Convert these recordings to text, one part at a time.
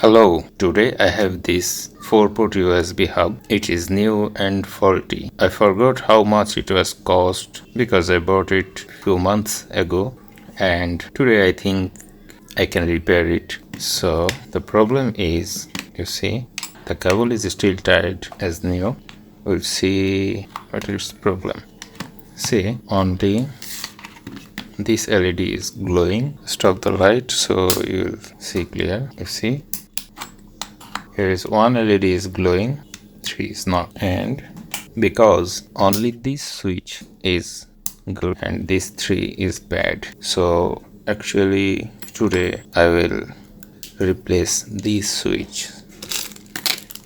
Hello, today I have this 4-port USB hub. It is new and faulty. I forgot how much it was cost because I bought it few months ago, and today I think I can repair it. So the problem is, you see, the cable is still tied as new. We'll see what is the problem. See, only this LED is glowing. Stop the light so you'll see clear. You see, here is one LED is glowing, 3 is not, and because only this switch is good and this 3 is bad, so actually today I will replace this switch.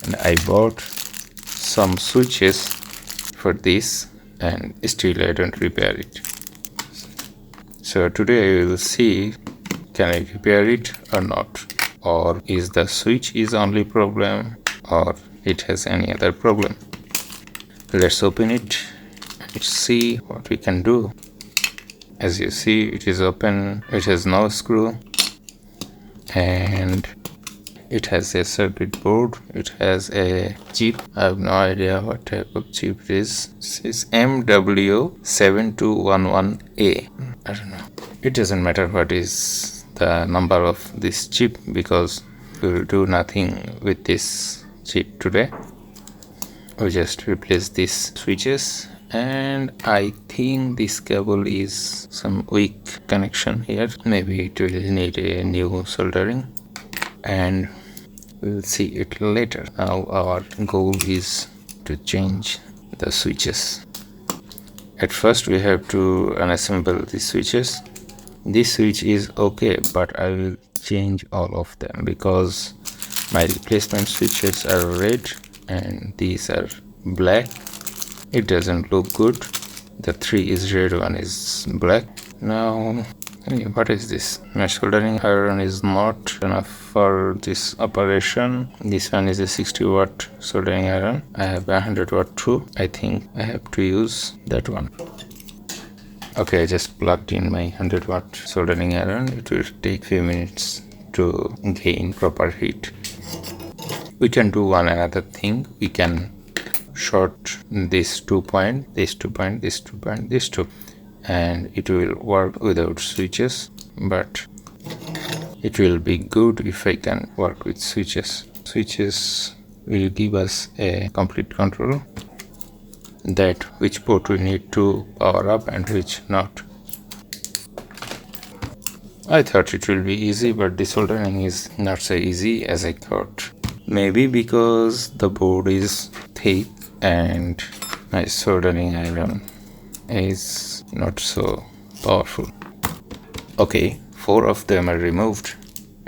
And I bought some switches for this and still I don't repair it. So today I will see, can I repair it or not, or is the switch is only problem, or it has any other problem. Let's open it and see what we can do. As you see, it is open, it has no screw, and it has a circuit board, it has a chip. I have no idea what type of chip it is. This is MW7211A. I don't know. It doesn't matter what is the number of this chip because we will do nothing with this chip today. We just replace these switches, and I think this cable is some weak connection here. Maybe it will need a new soldering, and we'll see it later. Now our goal is to change the switches. At first we have to unassemble the switches. This switch is okay, but I will change all of them because my replacement switches are red and these are black. It doesn't look good. The 3 is red, 1 is black. Now what is this? My soldering iron is not enough for this operation. This one is a 60 watt soldering iron. I have a 100 watt too. I think I have to use that one. Okay, I just plugged in my 100 watt soldering iron. It will take few minutes to gain proper heat. We can do one another thing. We can short this 2 point, this 2 point, this 2 point, this 2, and it will work without switches, but it will be good if I can work with switches. Switches will give us a complete control that which port we need to power up and which not. I thought it will be easy, but the soldering is not so easy as I thought. Maybe because the board is thick and my soldering iron is not so powerful. Okay, 4 of them are removed,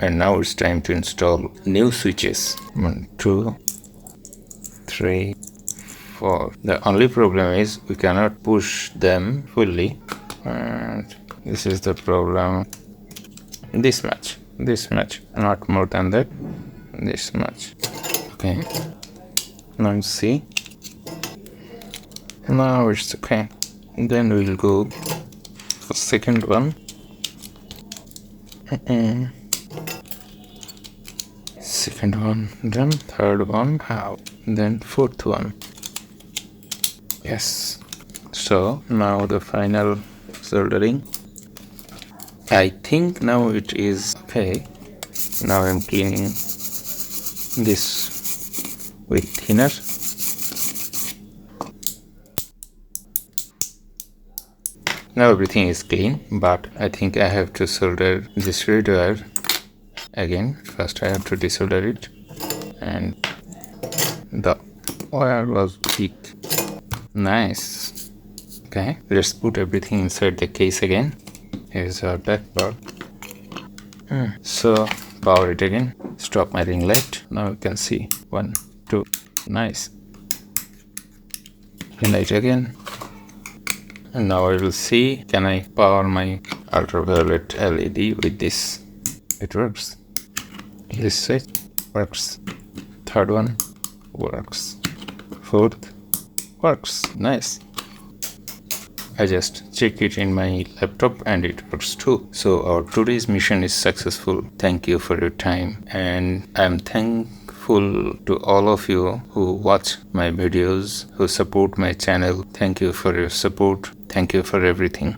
and now it's time to install new switches. 1, 2, 3, 4. The only problem is we cannot push them fully, and this is the problem. This much, not more than that. This much. Okay, now see, now it's okay. Then we'll go for second one. Second one, then third one, how? Then fourth one. Yes. So now the final soldering. I think now it is okay. Now I'm cleaning this with thinner. Now everything is clean, but I think I have to solder this red wire again. First I have to desolder it, and the wire was weak. Nice. Okay, let's put everything inside the case again. Here's our back part. So power it again. Stop my ring light. Now you can see 1, 2. Nice. Ring light again. And now I will see, can I power my ultraviolet LED with this? It works. This switch works. Third one works. Fourth works. Nice. I just check it in my laptop and it works too. So our today's mission is successful. Thank you for your time, and I'm thankful to all of you who watch my videos, who support my channel. Thank you for your support. Thank you for everything.